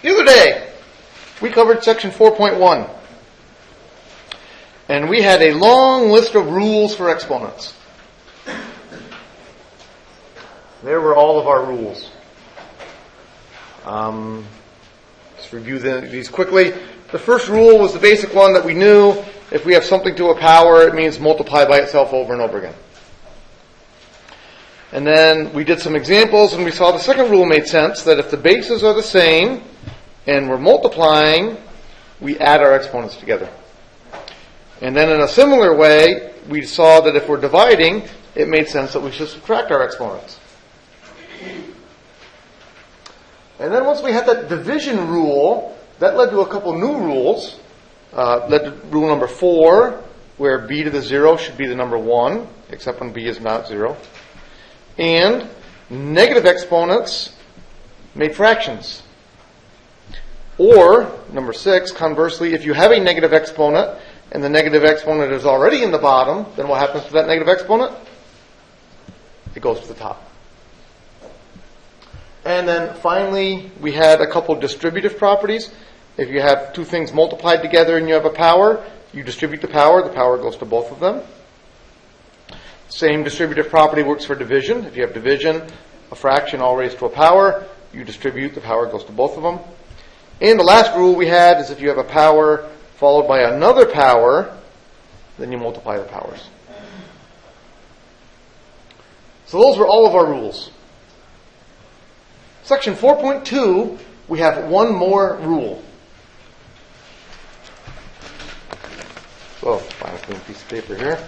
The other day, we covered section 4.1. And we had a long list of rules for exponents. There were all of our rules. Let's review these quickly. The first rule was the basic one that we knew. If we have something to a power, it means multiply by itself over and over again. And then we did some examples, and we saw the second rule made sense, that if the bases are the same and we're multiplying, we add our exponents together. And then in a similar way, we saw that if we're dividing, it made sense that we should subtract our exponents. And then once we had that division rule, that led to a couple new rules. Led to rule number 4, where b to the 0 should be the number 1, except when b is not 0. And negative exponents made fractions. Or, number 6, conversely, if you have a negative exponent, and the negative exponent is already in the bottom, then what happens to that negative exponent? It goes to the top. And then finally, we had a couple distributive properties. If you have two things multiplied together and you have a power, you distribute the power goes to both of them. Same distributive property works for division. If you have division, a fraction all raised to a power, you distribute, the power goes to both of them. And the last rule we had is if you have a power followed by another power, then you multiply the powers. So those were all of our rules. Section 4.2, we have one more rule. So, find a clean piece of paper here.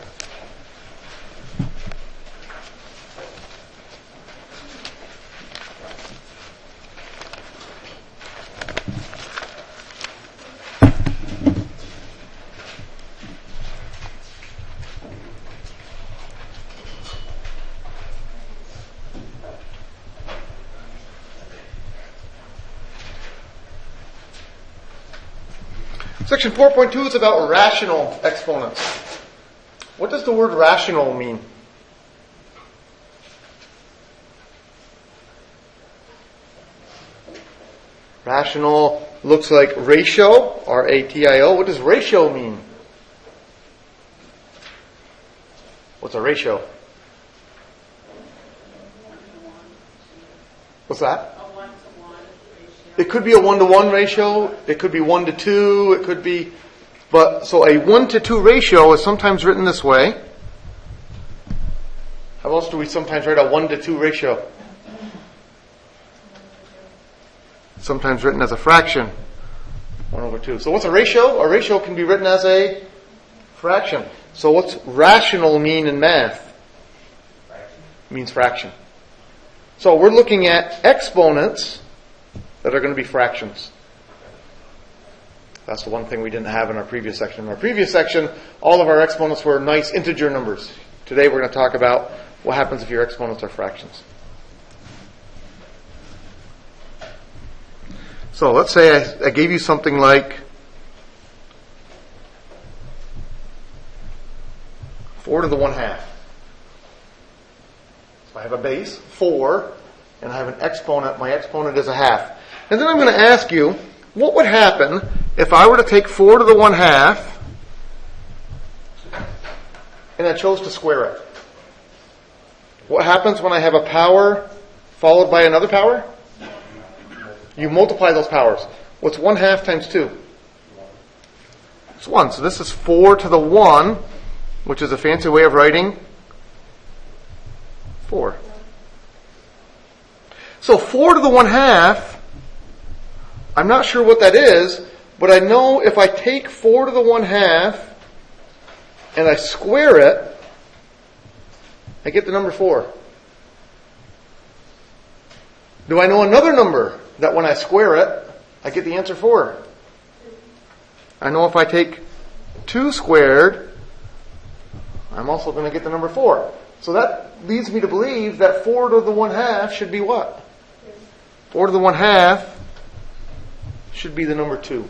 Section 4.2 is about rational exponents. What does the word rational mean? Rational looks like ratio, R-A-T-I-O. What does ratio mean? What's a ratio? What's that? It could be a 1-to-1 ratio. It could be 1-to-2. It could be, so a 1-to-2 ratio is sometimes written this way. How else do we sometimes write a 1-to-2 ratio? Sometimes written as a fraction, 1/2. So what's a ratio? A ratio can be written as a fraction. So what's rational mean in math? It means fraction. So we're looking at exponents that are going to be fractions. That's the one thing we didn't have in our previous section. In our previous section, all of our exponents were nice integer numbers. Today we're going to talk about what happens if your exponents are fractions. So let's say I gave you something like 4 to the 1/2. So I have a base, 4, and I have an exponent. My exponent is a half. And then I'm going to ask you, what would happen if I were to take 4 to the 1/2 and I chose to square it? What happens when I have a power followed by another power? You multiply those powers. What's 1/2 times 2? It's 1. So this is 4 to the 1, which is a fancy way of writing 4. So 4 to the 1/2, I'm not sure what that is, but I know if I take 4 to the 1/2 and I square it, I get the number 4. Do I know another number that when I square it, I get the answer 4? I know if I take 2 squared, I'm also going to get the number 4. So that leads me to believe that 4 to the 1/2 should be what? 4 to the 1/2 should be the number 2.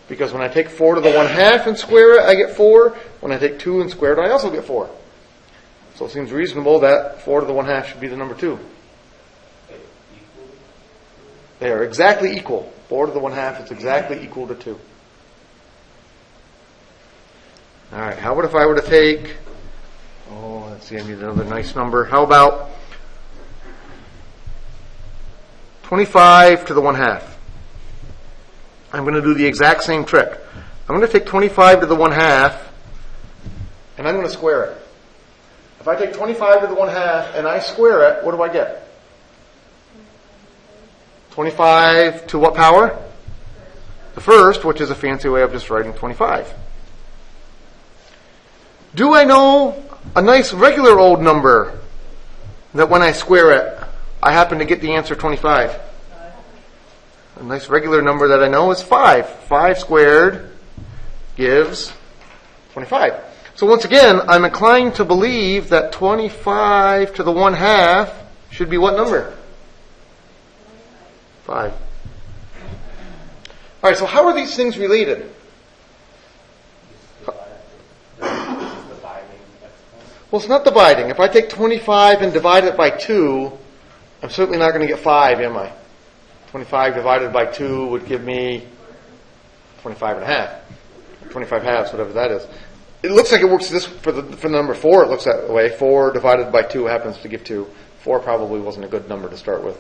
Because when I take 4 to the 1/2 and square it, I get 4. When I take 2 and square it, I also get 4. So it seems reasonable that 4 to the 1/2 should be the number 2. They are exactly equal. 4 to the 1/2 is exactly equal to 2. All right, how about if I were to take, let's see, I need another nice number. How about 25 to the 1/2? I'm going to do the exact same trick. I'm going to take 25 to the 1/2, and I'm going to square it. If I take 25 to the 1/2 and I square it, what do I get? 25 to what power? The first, which is a fancy way of just writing 25. Do I know a nice regular old number that when I square it, I happen to get the answer 25? A nice regular number that I know is 5. 5 squared gives 25. So once again, I'm inclined to believe that 25 to the 1/2 should be what number? 5. All right, so how are these things related? Well, it's not dividing. If I take 25 and divide it by 2, I'm certainly not going to get 5, am I? 25 divided by 2 would give me 25 1/2. 25 halves, whatever that is. It looks like it works this for the number 4. It looks that way. 4 divided by 2 happens to give 2. 4 probably wasn't a good number to start with.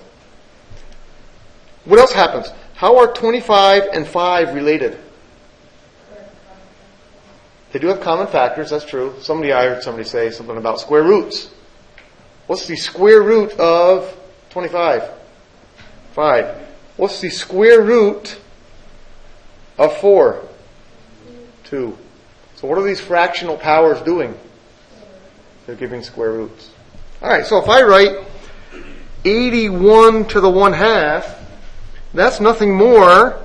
What else happens? How are 25 and 5 related? They do have common factors, that's true. I heard somebody say something about square roots. What's the square root of 25? 5. What's the square root of 4? 2. So what are these fractional powers doing? They're giving square roots. All right, so if I write 81 to the 1/2, that's nothing more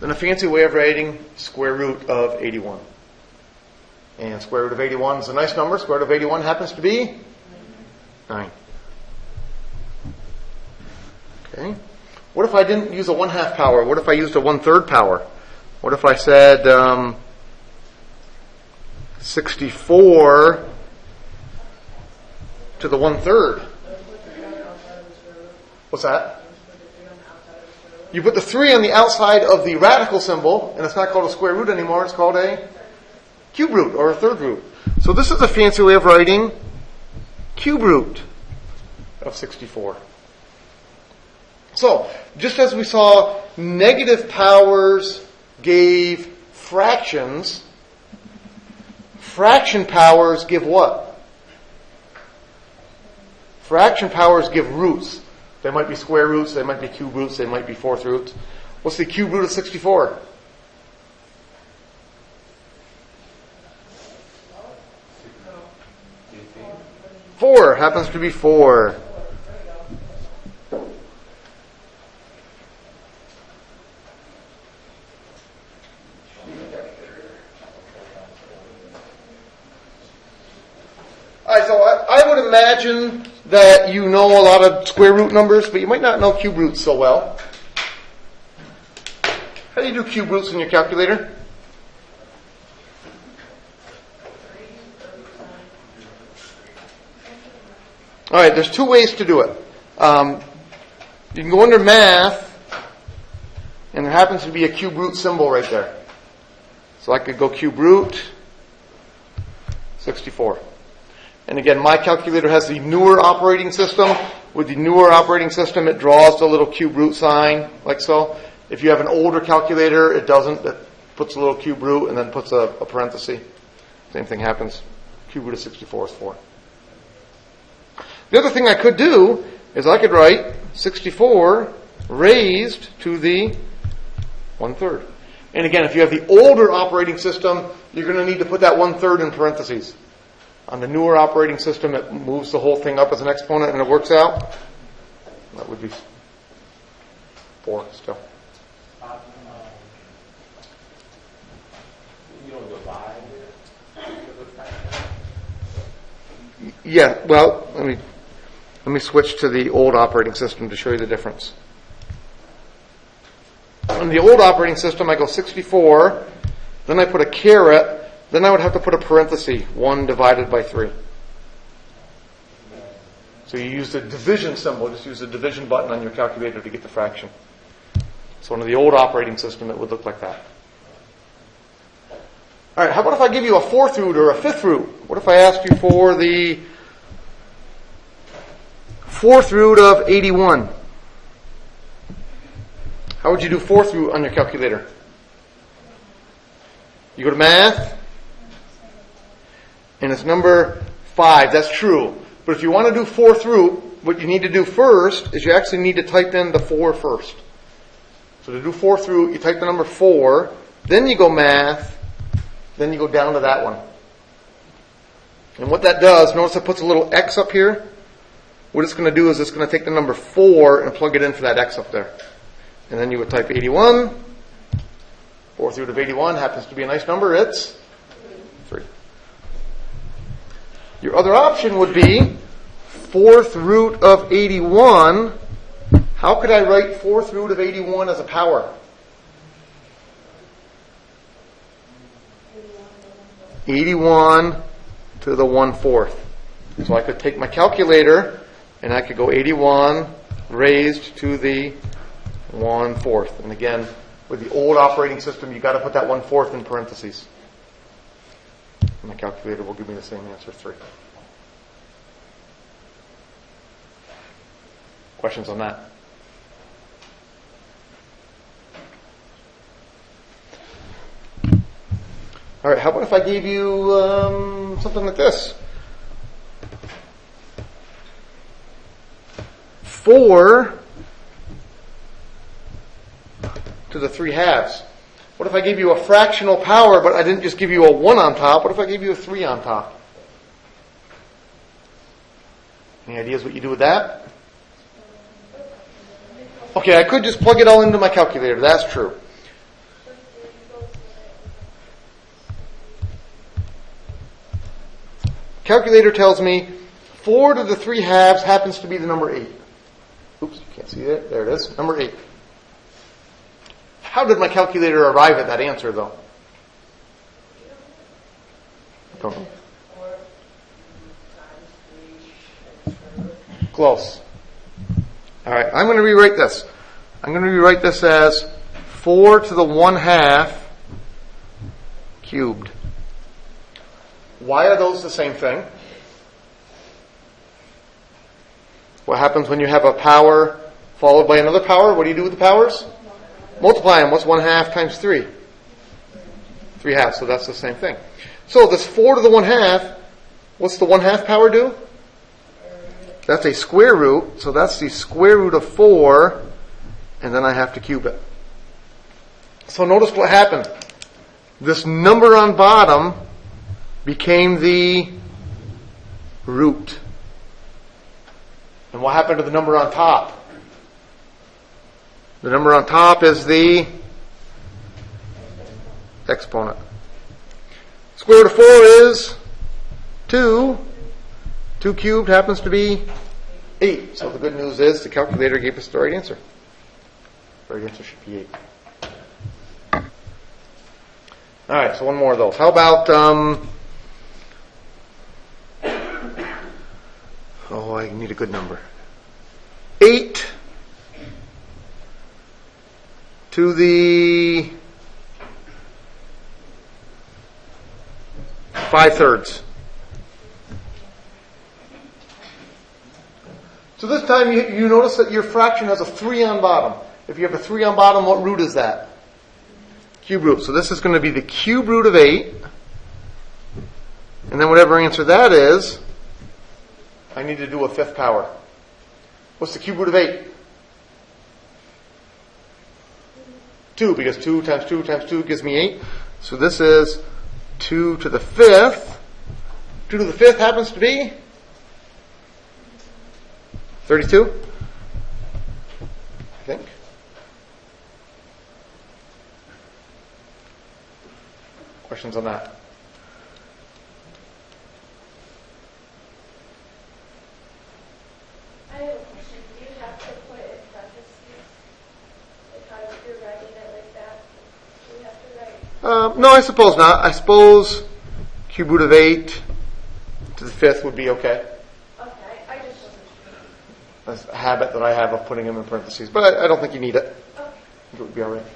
than a fancy way of writing square root of 81. And square root of 81 is a nice number. Square root of 81 happens to be 9. Okay. What if I didn't use a 1/2 power? What if I used a 1/3 power? What if I said 64 to the 1/3? What's that? You put the 3 on the outside of the radical symbol, and it's not called a square root anymore. It's called a cube root or a third root. So this is a fancy way of writing cube root of 64. So, just as we saw negative powers gave fractions, fraction powers give what? Fraction powers give roots. They might be square roots, they might be cube roots, they might be fourth roots. What's the cube root of 64? 4 happens to be 4. Alright, so I would imagine that you know a lot of square root numbers, but you might not know cube roots so well. How do you do cube roots in your calculator? Alright, there's 2 ways to do it. You can go under math, and there happens to be a cube root symbol right there. So I could go cube root 64. And again, my calculator has the newer operating system. With the newer operating system, it draws the little cube root sign, like so. If you have an older calculator, it doesn't. It puts a little cube root and then puts a parenthesis. Same thing happens. Cube root of 64 is 4. The other thing I could do is I could write 64 raised to the 1/3. And again, if you have the older operating system, you're going to need to put that 1/3 in parentheses. On the newer operating system, it moves the whole thing up as an exponent and it works out. That would be 4 still. You don't divide. Yeah, well, let me switch to the old operating system to show you the difference. On the old operating system, I go 64, then I put a caret, then I would have to put a parenthesis, 1 divided by 3. So you use the division symbol, just use the division button on your calculator to get the fraction. So under the old operating system, it would look like that. All right, how about if I give you a fourth root or a fifth root? What if I asked you for the fourth root of 81? How would you do fourth root on your calculator? You go to math, and it's number 5. That's true. But if you want to do fourth root, what you need to do first is you actually need to type in the 4 first. So to do fourth root, you type the number 4, then you go math, then you go down to that one. And what that does, notice it puts a little X up here. What it's going to do is it's going to take the number 4 and plug it in for that X up there. And then you would type 81. Fourth root of 81 happens to be a nice number. It's 3. Your other option would be fourth root of 81. How could I write fourth root of 81 as a power? 81 to the 1/4. So I could take my calculator and I could go 81 raised to the 1/4. And again, with the old operating system, you've got to put that 1/4 in parentheses. My calculator will give me the same answer, 3. Questions on that? All right, how about if I gave you something like this? 4 to the 3/2. What if I gave you a fractional power, but I didn't just give you a 1 on top? What if I gave you a 3 on top? Any ideas what you do with that? Okay, I could just plug it all into my calculator. That's true. Calculator tells me 4 to the 3/2 happens to be the number 8. Oops, you can't see it. There it is. Number 8. How did my calculator arrive at that answer, though? Don't know. Close. All right, I'm going to rewrite this. I'm going to rewrite this as 4 to the 1/2 cubed. Why are those the same thing? What happens when you have a power followed by another power? What do you do with the powers? Multiply them. What's 1/2 times 3? 3/2. So that's the same thing. So this 4 to the 1/2, what's the 1/2 power do? That's a square root. So that's the square root of 4, and then I have to cube it. So notice what happened. This number on bottom became the root. And what happened to the number on top? The number on top is the exponent. Square root of 4 is 2. 2 cubed happens to be 8. So the good news is the calculator gave us the right answer. The right answer should be 8. All right, so one more of those. How about, I need a good number. 8 to the 5/3. So this time you notice that your fraction has a 3 on bottom. If you have a 3 on bottom, what root is that? Cube root. So this is going to be the cube root of 8. And then whatever answer that is, I need to do a 5th power. What's the cube root of 8? 2, because 2 times 2 times 2 gives me 8. So this is 2 to the 5th. 2 to the 5th happens to be 32, I think. Questions on that? I have a question. Do you have to put in parentheses? Because you're writing it like that. Do you have to write? No, I suppose not. I suppose cube root of 8 to the 5th would be okay. Okay, I just wasn't a habit that I have of putting them in parentheses. But I don't think you need it. I think it would be all right.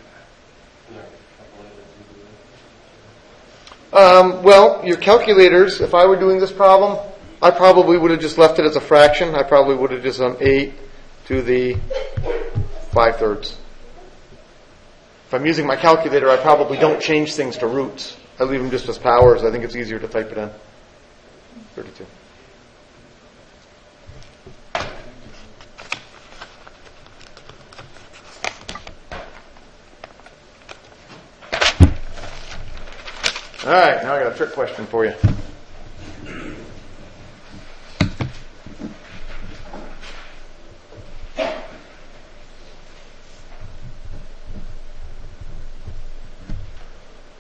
Well, your calculators, if I were doing this problem, I probably would have just left it as a fraction. I probably would have just done 8 to the 5/3. If I'm using my calculator, I probably don't change things to roots. I leave them just as powers. I think it's easier to type it in. 32. All right, now I got a trick question for you.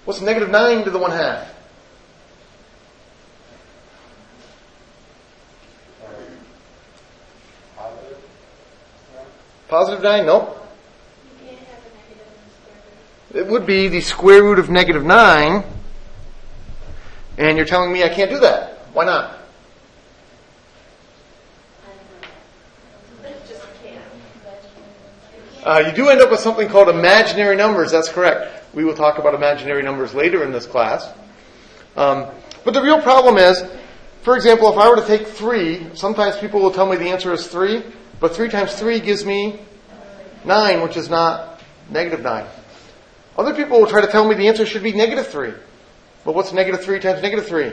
What's negative 9 to the 1/2? Positive 9? Nope. You can't have a negative in the square root. It would be the square root of negative 9. And you're telling me I can't do that. Why not? Just can't. You do end up with something called imaginary numbers. That's correct. We will talk about imaginary numbers later in this class. But the real problem is, for example, if I were to take 3, sometimes people will tell me the answer is 3, but 3 times 3 gives me 9, which is not negative 9. Other people will try to tell me the answer should be negative 3. But what's negative 3 times negative 3?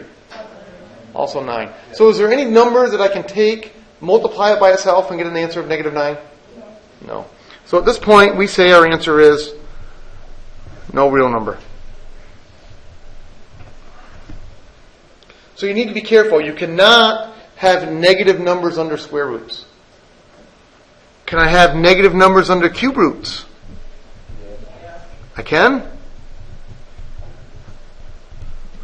Also 9. So is there any number that I can take, multiply it by itself, and get an answer of negative 9? No. So at this point, we say our answer is no real number. So you need to be careful. You cannot have negative numbers under square roots. Can I have negative numbers under cube roots? I can?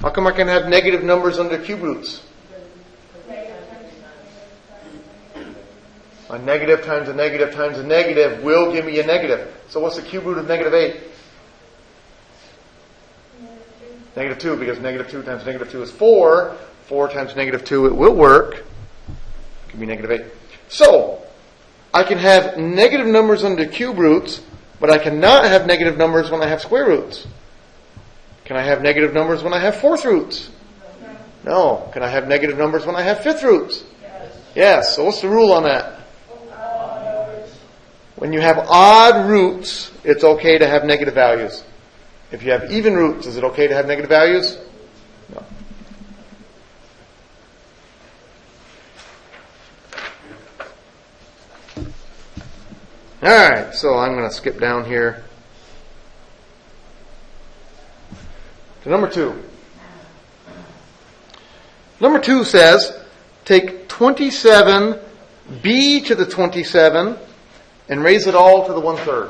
How come I can have negative numbers under cube roots? A negative times a negative times a negative will give me a negative. So what's the cube root of negative 8? Negative 2, because negative 2 times negative 2 is 4. 4 times negative 2, it will work. Give me negative 8. So, I can have negative numbers under cube roots, but I cannot have negative numbers when I have square roots. Can I have negative numbers when I have 4th roots? No. Can I have negative numbers when I have 5th roots? Yes. So what's the rule on that? When you have odd roots, it's okay to have negative values. If you have even roots, is it okay to have negative values? No. Alright, so I'm going to skip down here to number 2. Number 2 says, take 27b to the 27 and raise it all to the 1/3.